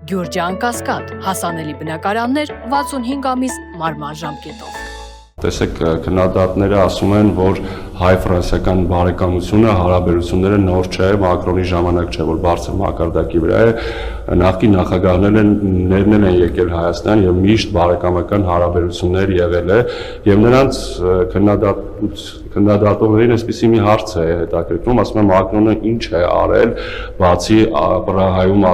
Գյուրջան Կասկադ, հասանելի բնակարաններ 65 ամիս մարման ժամկետով։ Տեսեք, քննադատները ասում են, որ հայ-ֆրանսիական բարեկամությունը, հարաբերությունները նոր չէ, Մակրոնի ժամանակ չէ, որ բարձր մակարդակի վրա է, նախկին նախագահներն են եկել Հայաստան եւ միշտ բարեկամական հարաբերություններ եղել է եւ նրանց քննադատողներին այսպիսի մի հարց է հետաքրքրում, ասում են Մակրոնը ինչ է արել, բացի Պրահայում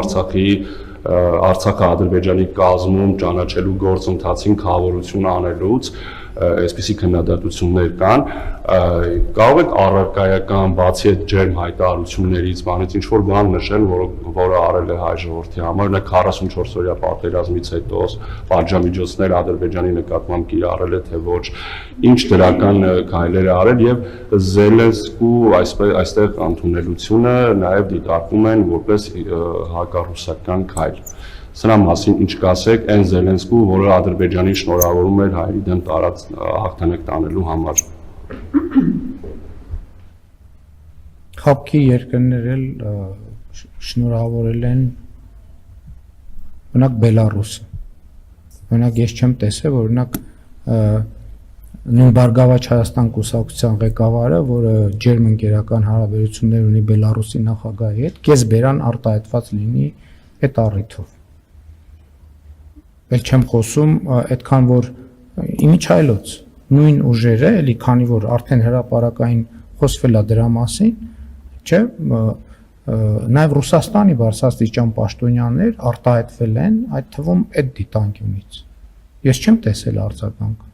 Արցախը Ադրբեջանի կազմում ճանաչելու գործընթացին խավորություն անելուց, այսպիսի քննադատություններ կան, կարող եք առարկայական, բացի այդ ջերմ հայտարարություններից, բանից ինչ-որ բան նշել, որը արել է հայ ժողովրդի համար, նա 44-օրյա պատերազմից հետո պատժամիջոցներ Ադրբեջանի նկատմամբ կիրառել է, թե ոչ, ինչ դրական քայլեր է արել եւ Զելենսկու այստեղ ընդունելությունը նաեւ դիտարկում են որպես հակառուսական քայլ։ Սրա մասին ինչ կասեք այն Զելենսկու, որը Ադրբեջանին շնորհավորում էր հայերի դեմ տարած հաղթանակ տանելու համար։ Խաբքի երկրներ էլ շնորհավորել են օրինակ Բելարուսը։ Օրինակ ես չեմ տեսել, որ օրինակ նույն Բարգավաճ Հայաստան կուսակցության ղեկավարը, որը ջերմ ընկերական հարաբերություններ ունի Բելարուսի նախագահի հետ, կես բերան արտահայտված լինի այդ առիթով։ Էլ չեմ խոսում այդքան որ իմիջայլոց նույն ուժերը էլի քանի որ արդեն հրապարակային խոսվել է դրա մասին, չէ, նաև Ռուսաստանի բարձրաստիճան պաշտոնյաներ արտահայտվել են այդ թվում այդ դիտանկյունից։ Ես չեմ տեսել արձագանք։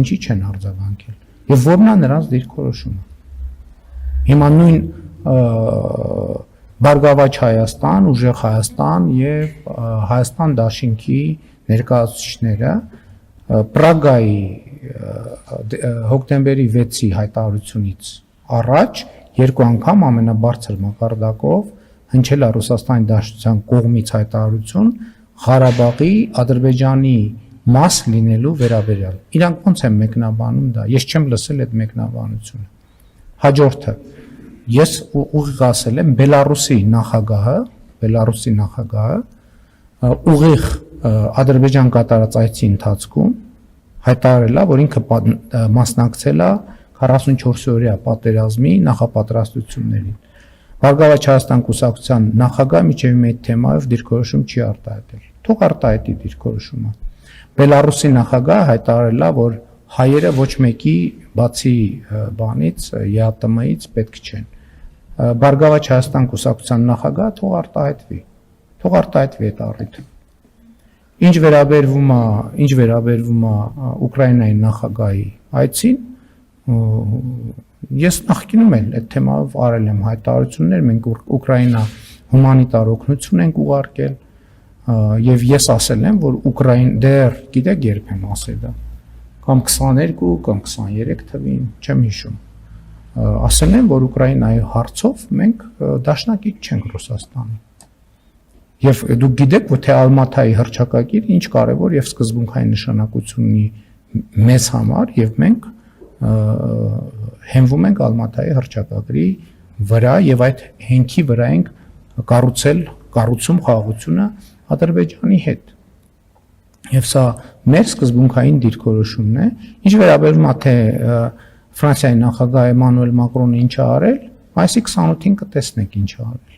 Ինչի չեն արձագանքել։ Եվ որն է նրանց դիրքորոշումը։ Հիմա նույն Բարգավաճ Հայաստան, Ուժեղ Հայաստան եւ Հայաստան Դաշինքի ներկայացուցիչները Պրագայի հոկտեմբերի 6-ի հայտարարությունից առաջ երկու անգամ ամենաբարձր մակարդակով հնչել է Ռուսաստանի Դաշնության կողմից հայտարարություն Ղարաբաղի Ադրբեջանի մաս լինելու վերաբերյալ։ Իրանք ոնց են մեկնաբանում դա։ Ես չեմ լսել այդ մեկնաբանությունը։ Հաջորդը Ես ուղիղ ասել եմ Բելարուսի նախագահը ուղիղ Ադրբեջան կատարած այցի ընթացքում հայտարարել է, որ ինքը մասնակցել է 44-օրյա պատերազմի նախապատրաստություններին։ Բարգավաճ Հայաստան կուսակցության նախագահը միջև այդ թեմայով դիրքորոշում չի արտահայտել։ Թող արտահայտի դիրքորոշումը։ Բելարուսի նախագահը հայտարարել է, որ հայերը ոչ մեկի բացի բանից ԵԱՏՄ-ից պետք չեն։ Բարգավաճ Հայաստան կուսակցության նախագահը թող արտահայտվի այդ առիթը։ Ինչ վերաբերվում է Ուկրաինայի նախագահի այցին, ես նախկինում էլ այդ թեմայով արել եմ հայտարարություններ, մենք Ուկրաինա հումանիտար օգնություն ենք ուղարկել եւ ես ասել եմ, որ դեռ գիտեք երբ եմ ասել դա, կամ 22 կամ 23 թվին, չեմ հիշում, ասել եմ, որ Ուկրաինայի հարցով մենք դաշնակից չենք Ռուսաստանի։ Եվ դուք գիտեք, որ թե Ալմաթայի հռչակագիրը ինչ կարևոր եւ սկզբունքային նշանակություն ունի մեզ համար եւ մենք հենվում ենք Ալմաթայի հռչակագրի վրա եւ այդ հենքի վրա ենք կառուցում խաղաղությունը Ադրբեջանի հետ։ Եվ սա մեր սկզբունքային դիրքորոշումն է, ինչ վերաբերում է թե Ֆրանսիայի նախագահ Էմանուել Մակրոնը ինչ է արել, այսի 28-ին կտեսնեք ինչ է արել։